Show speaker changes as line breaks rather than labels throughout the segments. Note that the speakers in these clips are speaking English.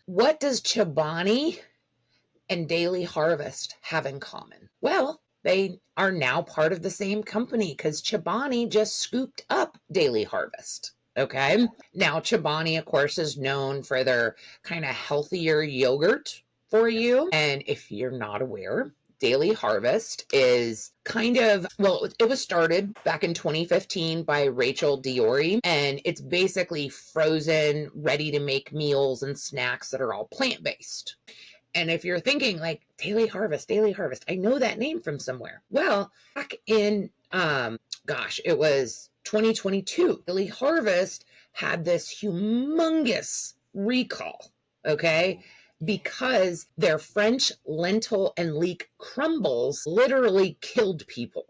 What does Chobani and Daily Harvest have in common? Well, they are now part of the same company because Chobani just scooped up Daily Harvest. Okay. Now, Chobani, of course, is known for their kind of healthier yogurt for you. And if you're not aware, Daily Harvest is kind of, well, it was started back in 2015 by Rachel Diori, and it's basically frozen, ready to make meals and snacks that are all plant based. And if you're thinking like Daily Harvest, I know that name from somewhere. Well, back in, it was 2022, Daily Harvest had this humongous recall, okay? Because their French lentil and leek crumbles literally killed people.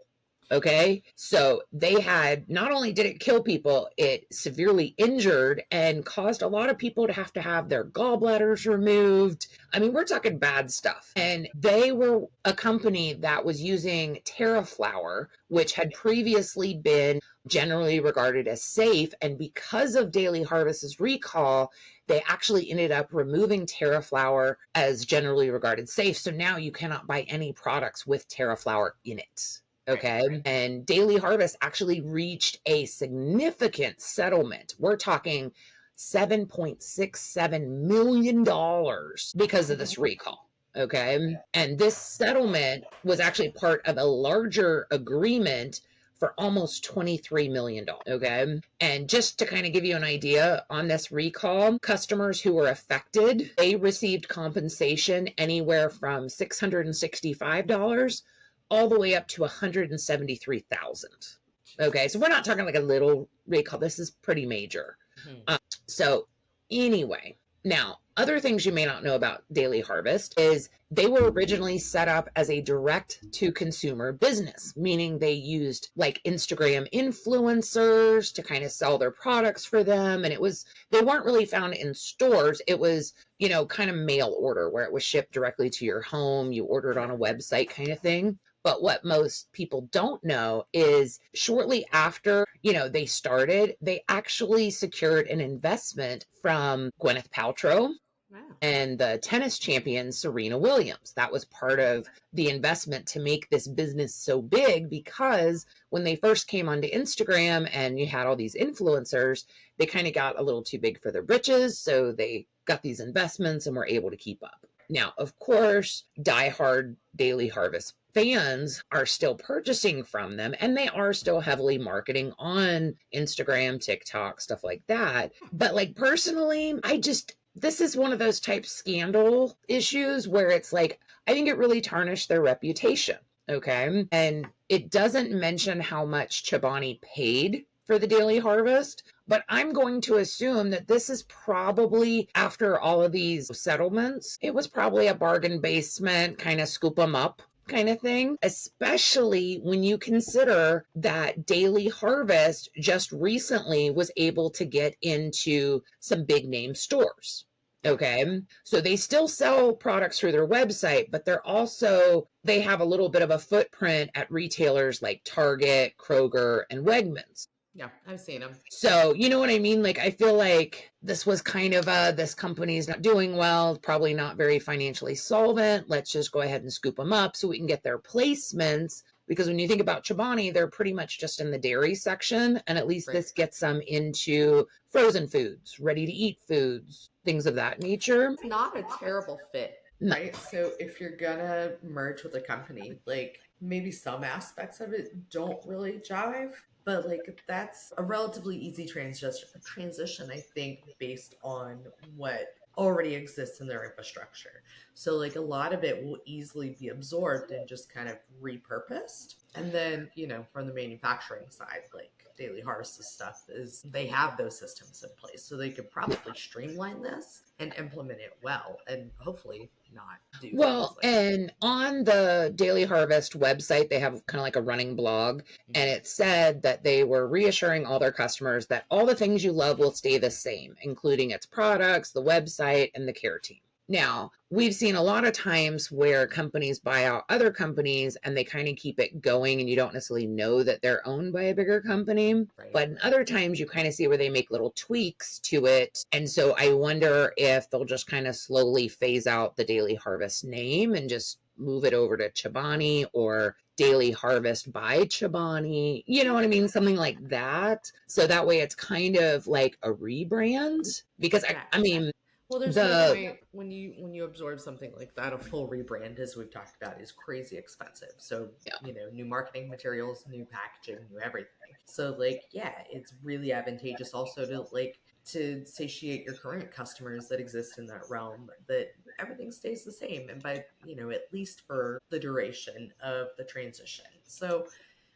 Okay. So they had, not only did it kill people, it severely injured and caused a lot of people to have their gallbladders removed. I mean, we're talking bad stuff. And they were a company that was using TerraFlower, which had previously been generally regarded as safe. And because of Daily Harvest's recall, they actually ended up removing TerraFlower as generally regarded safe. So now you cannot buy any products with TerraFlower in it. Okay. Right. And Daily Harvest actually reached a significant settlement. We're talking $7.67 million because of this recall. Okay. And this settlement was actually part of a larger agreement for almost $23 million. Okay. And just to kind of give you an idea on this recall, customers who were affected, they received compensation anywhere from $665 all the way up to $173,000. Okay, so we're not talking like a little recall. This is pretty major. So anyway, now other things you may not know about Daily Harvest is they were originally set up as a direct to consumer business, meaning they used like Instagram influencers to kind of sell their products for them. And they weren't really found in stores. It was, kind of mail order where it was shipped directly to your home. You ordered on a website kind of thing. But what most people don't know is shortly after, they started, they actually secured an investment from Gwyneth Paltrow. Wow. And the tennis champion, Serena Williams. That was part of the investment to make this business so big, because when they first came onto Instagram and you had all these influencers, they kind of got a little too big for their britches. So they got these investments and were able to keep up. Now, of course, diehard Daily Harvest fans are still purchasing from them, and they are still heavily marketing on Instagram, TikTok, stuff like that. But like personally, this is one of those type scandal issues where it's like, I think it really tarnished their reputation. Okay. And it doesn't mention how much Chobani paid for the Daily Harvest, but I'm going to assume that this is probably, after all of these settlements, it was probably a bargain basement, kind of scoop them up kind of thing, especially when you consider that Daily Harvest just recently was able to get into some big name stores. Okay. So they still sell products through their website, but they have a little bit of a footprint at retailers like Target, Kroger, and Wegmans.
Yeah, I've seen them.
So, you know what I mean? Like, I feel like this was kind of this company's not doing well, probably not very financially solvent. Let's just go ahead and scoop them up so we can get their placements. Because when you think about Chobani, they're pretty much just in the dairy section. And at least this gets them into frozen foods, ready to eat foods, things of that nature.
It's not a terrible fit, right? No. So if you're gonna merge with a company, like maybe some aspects of it don't really jive, but like that's a relatively easy transition, I think, based on what already exists in their infrastructure. So like a lot of it will easily be absorbed and just kind of repurposed. And then, from the manufacturing side, like Daily Harvest's stuff is they have those systems in place. So they could probably streamline this and implement it well and hopefully not do
well. And on the Daily Harvest website, they have kind of like a running blog, and it said that they were reassuring all their customers that all the things you love will stay the same, including its products, the website, and the care team. Now, we've seen a lot of times where companies buy out other companies and they kind of keep it going, and you don't necessarily know that they're owned by a bigger company.
Right.
But in other times, you kind of see where they make little tweaks to it. And so I wonder if they'll just kind of slowly phase out the Daily Harvest name and just move it over to Chobani or Daily Harvest by Chobani. You know what I mean? Something like that. So that way it's kind of like a rebrand. Because
Yeah.
I mean,
Well, there's no
the
point when you absorb something like that. A full rebrand, as we've talked about, is crazy expensive. So
yeah.
new marketing materials, new packaging, new everything. So like, yeah, it's really advantageous also to satiate your current customers that exist in that realm, that everything stays the same, and by at least for the duration of the transition. So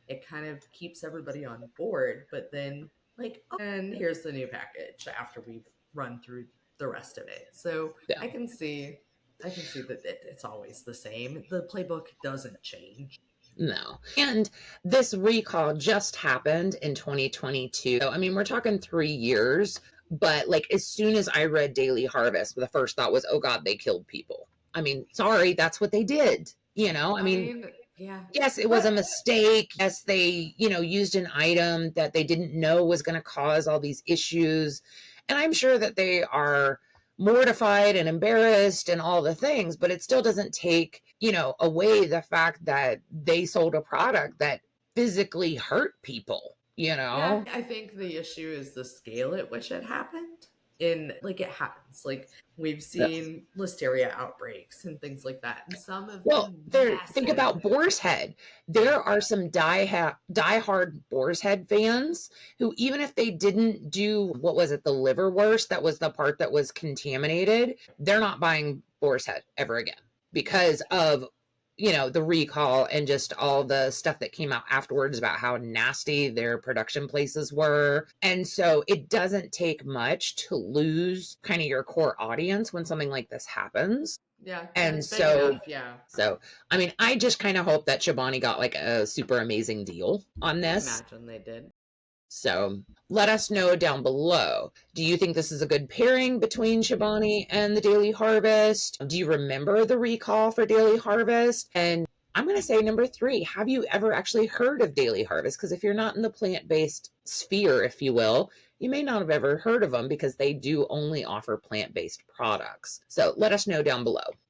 it kind of keeps everybody on board. But then, like, oh, and here's the new package after we've run through the rest of it. So
Yeah.
I can see that it's always the same. The playbook doesn't change.
No. And this recall just happened in 2022. So, I mean, we're talking 3 years, but like as soon as I read Daily Harvest, the first thought was, oh God, they killed people. I mean, sorry, that's what they did. I
I
mean,
mean, yeah,
yes, it was a
but
mistake. Yes, they, used an item that they didn't know was going to cause all these issues. And I'm sure that they are mortified and embarrassed and all the things, but it still doesn't take, away the fact that they sold a product that physically hurt people, you
yeah,
know?
I think the issue is the scale at which it happened. In like it happens. Like we've seen listeria outbreaks and things like that. And some have
Well,
been
think
massive.
about Boar's Head.
Yeah.
There are some diehard Boar's Head fans who, even if they didn't do, what was it, the liverwurst, that was the part that was contaminated, they're not buying Boar's Head ever again because of, the recall and just all the stuff that came out afterwards about how nasty their production places were. And so it doesn't take much to lose kind of your core audience when something like this happens.
Yeah. When
And
it's big
so
enough, yeah.
I mean, I just kind of hope that Chobani got like a super amazing deal on
I
this.
imagine they did.
So let us know down below. Do you think this is a good pairing between Chobani and the Daily Harvest? Do you remember the recall for Daily Harvest? And I'm going to say number 3, have you ever actually heard of Daily Harvest? Because if you're not in the plant-based sphere, if you will, you may not have ever heard of them because they do only offer plant-based products. So let us know down below.